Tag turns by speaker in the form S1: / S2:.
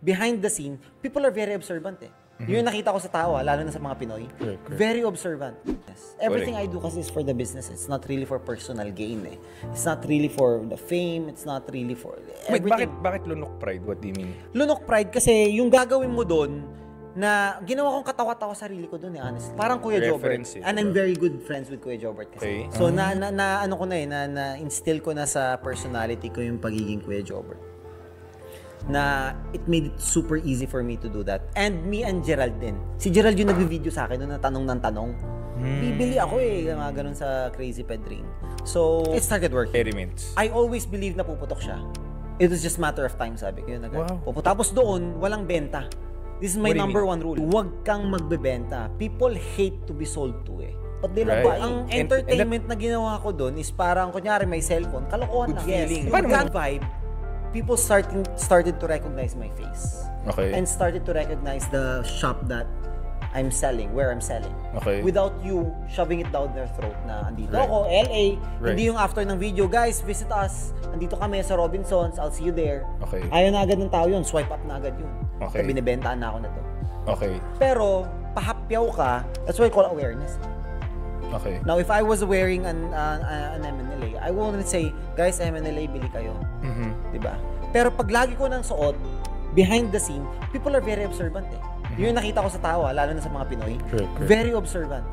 S1: behind the scene, people are very observant eh. Yung nakita ko sa tao, lalo na sa mga Pinoy, very observant. Yes. Everything I do kasi is for the business. It's not really for personal gain eh. It's not really for the fame. It's not really for everything.
S2: Wait, bakit Lunok Pride? What do you mean?
S1: Lunok Pride kasi yung gagawin mo doon na ginawa kong katawa-tawa sarili ko doon eh, honestly. Parang Kuya Jobert. And I'm very good friends with Kuya Jobert kasi. So ano ko na eh, na-instill ko na sa personality ko yung pagiging Kuya Jobert. Na it made it super easy for me to do that. And me and Gerald din. Si Gerald yung nag-video sa akin noon na tanong ng tanong. Bibili ako eh, mga ganun sa Crazy Pedring. So, it started working.
S2: Experiments.
S1: I always believed na puputok siya. It was just matter of time, sabi ko yun.
S2: Wow.
S1: Tapos doon, walang benta. This is my number one rule. Huwag kang magbebenta. People hate to be sold to eh. But they love buying. Ang entertainment na ginawa ko doon is parang, kunyari may cellphone, kalokohan lang. Yes. Yung gang vibe, people started to recognize my face.
S2: Okay.
S1: And started to recognize the shop that I'm selling, where I'm selling.
S2: Okay.
S1: Without you shoving it down their throat na andito ako, LA. Hindi yung after ng video, guys, visit us. Andito kami sa Robinsons, I'll see you there.
S2: Okay.
S1: Ayaw na agad ng tao yun, swipe up na agad yun.
S2: Okay.
S1: So, binibentaan na ako na to.
S2: Okay.
S1: Pero, pahapyaw ka, that's what I call awareness.
S2: Okay.
S1: Now, if I was wearing an MNLA, I wouldn't say, guys, MNLA, bili kayo. Diba? Pero pag lagi ko nang suot, behind the scene, people are very observant eh. Yung nakita ko sa tao, lalo na sa mga Pinoy, very observant.